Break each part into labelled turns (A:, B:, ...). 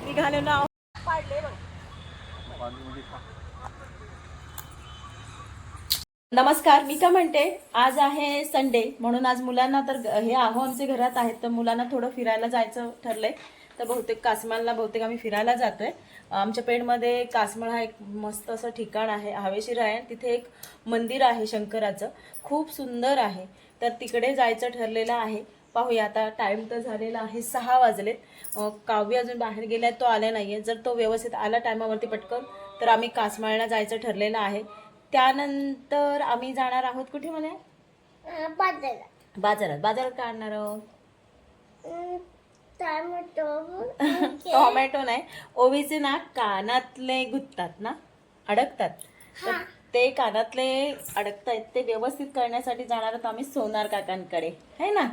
A: निघाले ना नमस्कार, मी का म्हणते आज आहे संडे म्हणून आज मुलांना तर हे आहो आमचे घरात आहेत तर मुलांना थोडं फिरायला जायचं ठरलंय. तर बहुतेक कासमालला आम्ही फिरायला जातोय. आमच्या पेठमध्ये कासमाल हा एक मस्त असं ठिकाण आहे, हवेशीर आहे. तिथे एक मंदिर आहे शंकराचं, खूप सुंदर आहे. तर तिकडे जायचं ठरलेलं आहे. पाहूया, आता टाइम तर झालेला आहे 6 वाजलेत. काव्य अजून बाहेर गेलाय, तो आला नाहीये. जर तो व्यवस्थित आला टायमावरती पटकन तर आम्ही कासमाळला जायचं ठरलेलं आहे. त्यानंतर आम्ही जाणार आहोत कुठे म्हणे, बाजारात काढणार आहोत टोमॅटो नाही, ओवीचे ना कानातले गुंततात ना, अडकतात. तर ते कानातले अडकतायत ते व्यवस्थित करण्यासाठी जाणार आहोत आम्ही सोनार काकांकडे, है ना.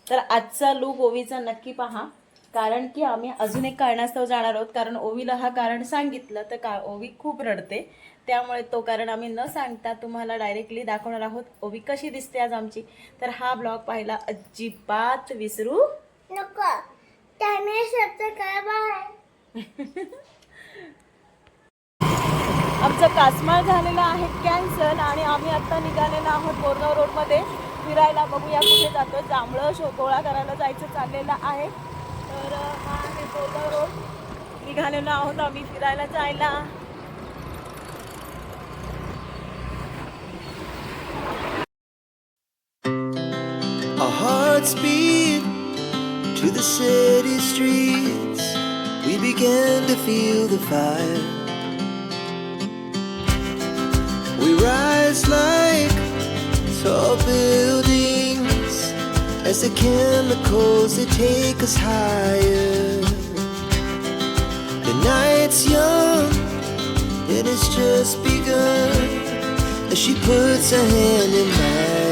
A: तर आजचा लूक ओवीचा नक्की पहा, कारण की आम्ही अजून एक कारणास्तव जाणार आहोत. कारण ओवीला हा कारण सांगितलं तर ओवी खूप रडते, त्यामुळे तो कारण आम्ही न सांगता तुम्हाला डायरेक्टली दाखवणार आहोत ओवी कशी दिसते आज आमची. तर हा ब्लॉग पाहायला अजिबात विसरू नको. आमचं कासमाळ झालेलं आहे कॅन्सल आणि आम्ही आता निघालेलो आहोत बोरगाव रोडमध्ये फिरायला. बघूया कुठे जातो. जांभळं गोळा करायला जायचं चाललेलं आहे. तर हा आहे बोरगाव रोड, निघालेलो आहोत आम्ही फिरायला जायला.
B: Our hearts beat to the city streets. We began to feel the fire. We rise like tall buildings as the chemicals they take us higher. The night's young and it's just begun as she puts her hand in mine.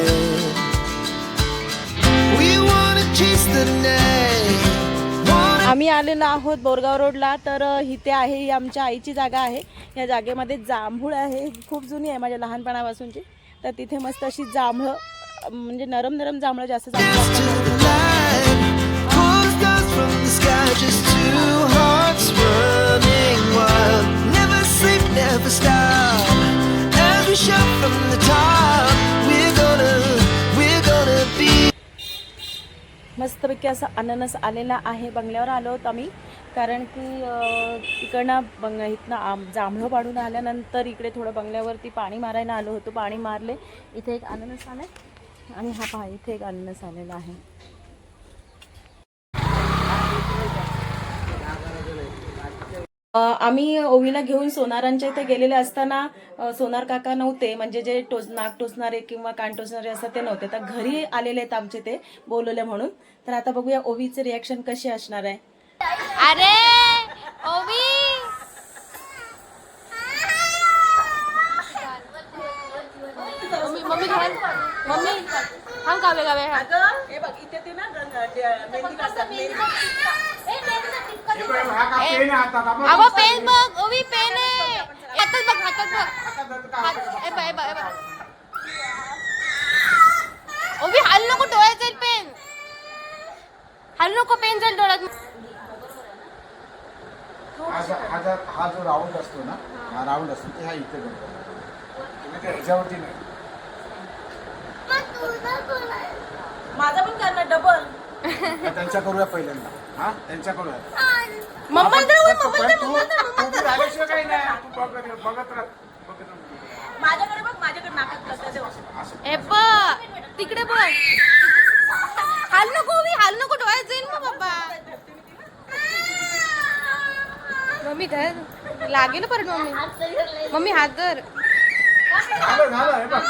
B: We wanna chase the night.
A: आम्ही आलेलो आहोत बोरगाव रोडला. तर इथे आहे, ही आमच्या आईची जागा आहे. या जागेमध्ये जांभूळ आहे, खूप जुनी आहे माझ्या लहानपणापासूनची. तर तिथे मस्त अशी जांभळं, म्हणजे नरम नरम जांभळं जास्त मस्तपैकी असा अननस आलेला आहे. बंगल्यावर आलो होतो आम्ही, कारण की तिकडनं इथनं जांभळं पाडून आल्यानंतर इकडे थोडं बंगल्यावरती पाणी मारायला आलो होतो. पाणी मारले, इथे एक अननस आला आणि हा पहा इथे एक अननस आलेला आहे. आम्ही ओवीला घेऊन सोनारांच्या इथे गेलेले असताना सोनार काका नव्हते, म्हणजे जे नाक टोचणारे किंवा कान टोचणारे असतात ते नव्हते. तर घरी आलेले आहेत आमचे, ते बोलवले म्हणून. तर आता बघूया ओवीचे रिॲक्शन कशी असणार आहे.
C: अरे ओवी, मम्मी हम गावे गावे
A: हे बघ इथे ते ना मेहंदी काढतात.
C: अगो पेन बघ ओवी, पेन आहे हातात बघ, हातात बघ. ओवी हाल नको, डोळ्यात जाईल पेन, हाल नको, पेन जाईल डोळ्यात.
D: हा जो राऊंड असतो ना, हा राऊंड असतो ते हा इथे बनतो, ह्याच्यावरती नाही.
A: माझा पण करणार डबल.
D: त्यांच्या करूया पहिल्यांदा. हा त्यांच्या करूया. झाल्याशिवाय काही नाही, तू बघत राह.
A: माझ्याकडे बघ, माझ्याकडे नाकात
C: ए बघ तिकडे बघ, हाल नको ओवी, हाल नको, डोळ्यात जाईल मग बाबा. मम्मी धर, लागेल परत मम्मी हात धर.
D: झालं हे बघ.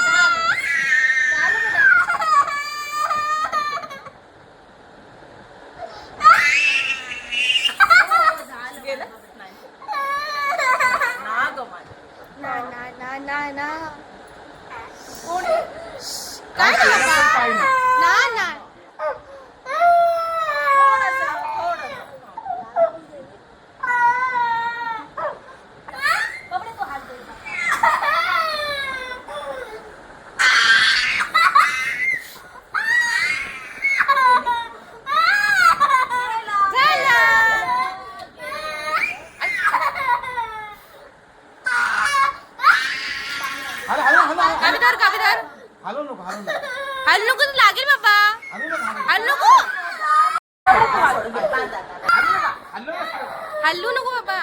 D: हॅलो हॅलो हॅलो
C: कापीदार
D: हॅलो नको हॅलो नको
C: हल नको तर लागेल बाबा
D: हॅलो नको
C: हल नको
D: हॅलो
C: हल्लू नको बाबा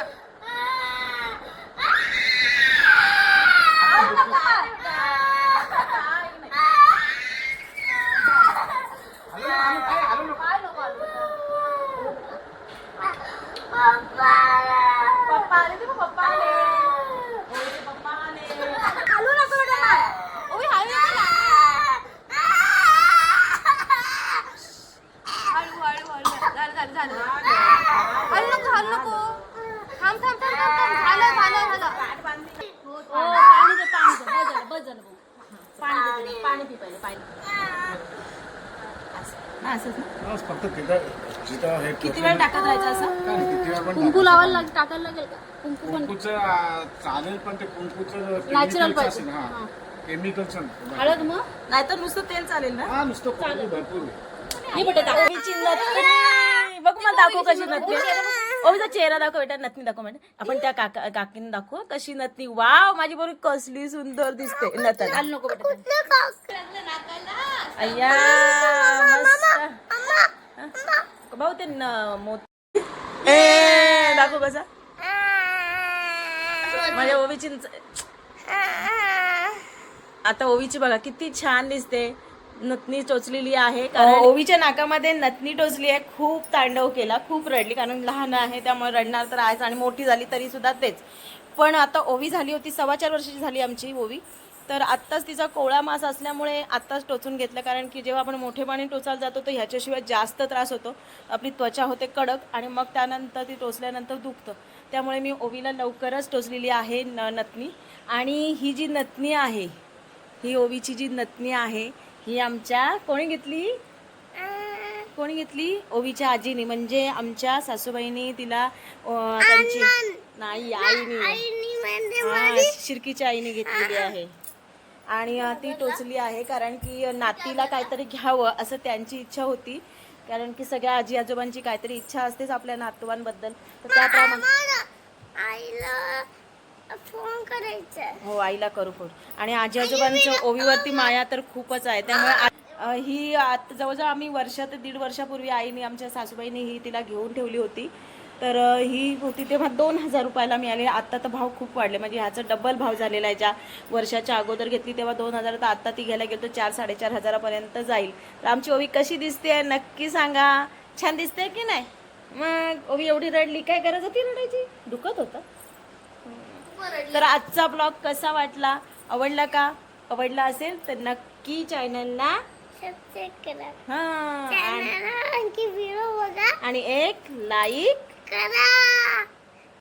A: पप्पा आले ते पप्पा आले पप्पा आले
C: हलू नको बेटा ओवी हलू नको ना. हळू हळू हळू झालं हलू नको थांब झालं
A: बस झालं पाणी पी पहिले पाणी असंच ना
D: बस फक्त तिथं जिथं हे
A: किती वेळ टाकत राहायचं असं
D: काय नाही, किती वेळ पण
C: कुंकू लावायला टाकायला लागेल का कुंकू पण
D: कुंकूचं चालेल पण ते कुंकूचं
C: Natural
D: chemicalचं
C: पाहिजे.
D: असेल हा केमिकलचं नको.
C: हळद मग
A: नाहीतर नुसतं तेल चालेल ना
D: हा नुसतं कुंकू भरपूर आहे.
C: हे बेटा टाक.
A: ओवीची नथनी बघ मला दाखव कशी नथनी ओवीचा चेहरा दाखव बेटा नथनी दाखव म्हणजे आपण त्या काकीने दाखव कशी नथनी वाव माझी बरोबर कसली सुंदर दिसते नथन
C: हलू नको बेटा
A: अय्या मस्त भाऊ ते मोती दाखव कसा माझ्या ओवीची आता ओवीची बघा किती छान दिसते नथनी टोचलेली आहे कारण ओवीच्या नाकामध्ये नथनी टोचली आहे खूप तांडव केला खूप रडली कारण लहान आहे त्यामुळे रडणार तर आहेच आणि मोठी झाली तरी सुद्धा तेच पण आता ओवी झाली होती 4.25 वर्षाची झाली आमची ओवी तर आत्ताच तिचा कोवळा मास असल्यामुळे आत्ताच टोचून घेतलं कारण की जेव्हा आपण मोठेपणी टोचायला जातो तर ह्याच्याशिवाय जास्त त्रास होतो आपली त्वचा होते कडक आणि मग त्यानंतर ती टोचल्यानंतर दुखतं त्यामुळे मी ओवीला लवकरच टोचलेली आहे नथनी आणि ही जी नथनी आहे ही ओवीची जी नथनी आहे ही आमच्या कोणी घेतली ओवीच्या आजीने म्हणजे आमच्या सासूबाईंनी तिला त्यांची नाही आईने शिर्कीच्या आईने घेतलेली आहे आणि ती टोचली आहे कारण की नातीला काहीतरी घ्यावं असं त्यांची इच्छा होती कारण की सगळ्या आजी आजोबांची काहीतरी इच्छा असतेच आपल्या नातवांबद्दल तर त्याप्रमाणे
E: आईला फोन करायचा
A: हो आईला करू फोन आणि आजी आजोबांचं ओवीवरती माया तर खूपच आहे त्यामुळे ही आता जवळजवळ आम्ही वर्ष ते 1.5 वर्षापूर्वी आईने आमच्या सासूबाईंनी ही तिला घेऊन ठेवली होती तर ही होती तेव्हा 2,000 रुपयाला मिळाली आत्ता तर भाव खूप वाढले म्हणजे ह्याचा डबल भाव झालेला आहे ज्या वर्षाच्या अगोदर घेतली तेव्हा 2,000 तर आत्ता ती घ्यायला गेलो तर 4-4.5 हजारापर्यंत जाईल तर आमची ओवी कशी दिसते नक्की सांगा छान दिसते की नाही मग ओवी एवढी रडली काय गरज होती रडायची दुखत होतं तर आजचा ब्लॉग कसा वाटला आवडला असेल तर नक्की चॅनलला
E: सबस्क्राईब करा
A: हा
E: चॅनलला आणखी व्हिडिओ बघा
A: आणि एक लाईक
E: करा